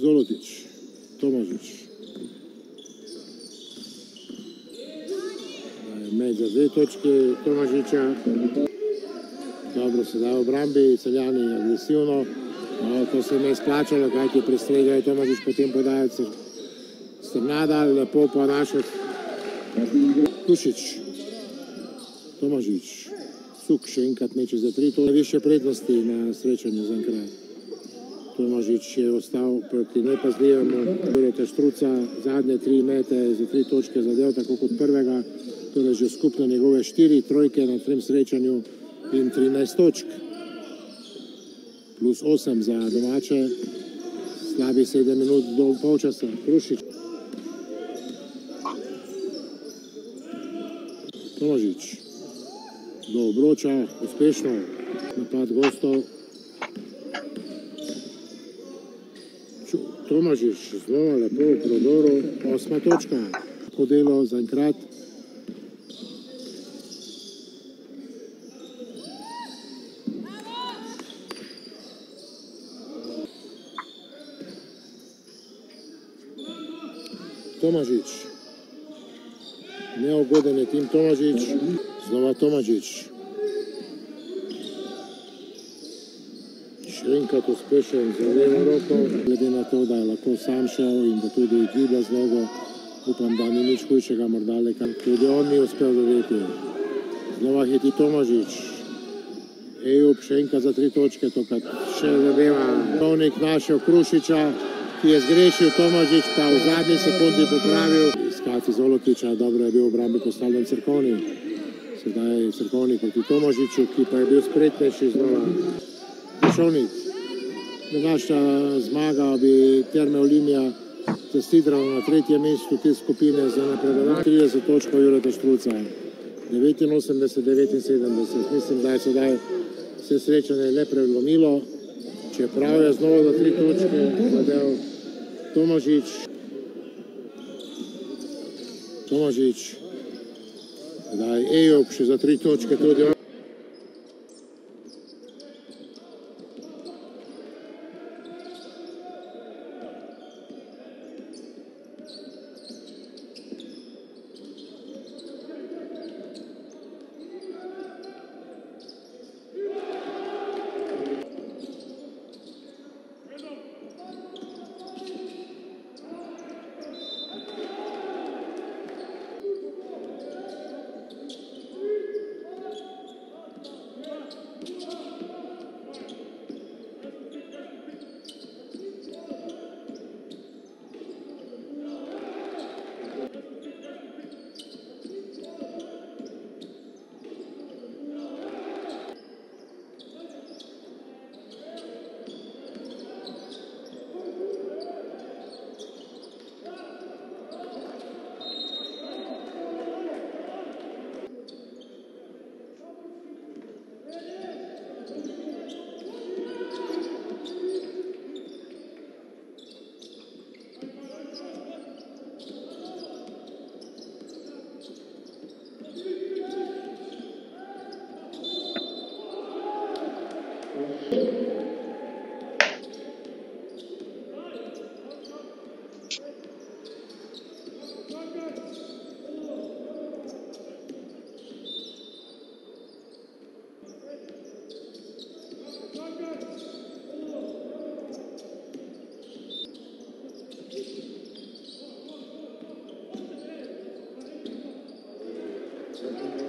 Zolotić, Tomažić. Med za 2 točke Tomažiča. Dobro se da v obrambi, Celjani agresivno. No, to se ne izplačalo, kajti prestregajo Tomažič, potem podajo Strnada, lepo pa našel Kušić. Tomažič, Suk še enkrat meče za 3 točke. Više prednosti na srečanju za enkrat. Tomažič je ostal proti nepazljivemu Jureta Štruca, zadnje 3 mete za 3 točke zadev, tako kot prvega, torej že skupno njegove 4 trojke na tem srečanju in 13 točk. Plus 8 za domače, slabi 7 minut do polčasa. Krušić. Tomažič do obroča, uspešno, napad gostov. Tomažič znova lepo v prodoru, 8. točka, po delo za enkrat. Tomažič, neugoden je tim Tomažič, znova Tomažič. Še enkrat uspešen za levo roko, glede na to, da je lahko sam šel in da tudi dribla z nogo, upam, da ni nič hujšega, morda le kaj. Tudi on ni uspel dodeti. Znova hiti Tomažič. Ejup še enkrat za 3 točke, tokrat še zadeva. Tovnik našel Krušića, ki je zgrešil, Tomažič pa v zadnji sekundi popravil. Iskati Zolotiča, dobro je bil v obrambi postavljen Crkoni. Sedaj Crkoni proti Tomažiču, ki pa je bil spretnejši znova. Šovnik. Današnja zmaga bi Terme Olimija zastidrala na 3. mestu te skupine za napredovanje. 30 točkov Jureta Štruca. 89-79. Mislim, da je sedaj se srečanje le prelomilo. Čeprav je znova za 3 točke zadev Tomažič. Tomažič. Sedaj Ejup še za 3 točke tudi. Hvala.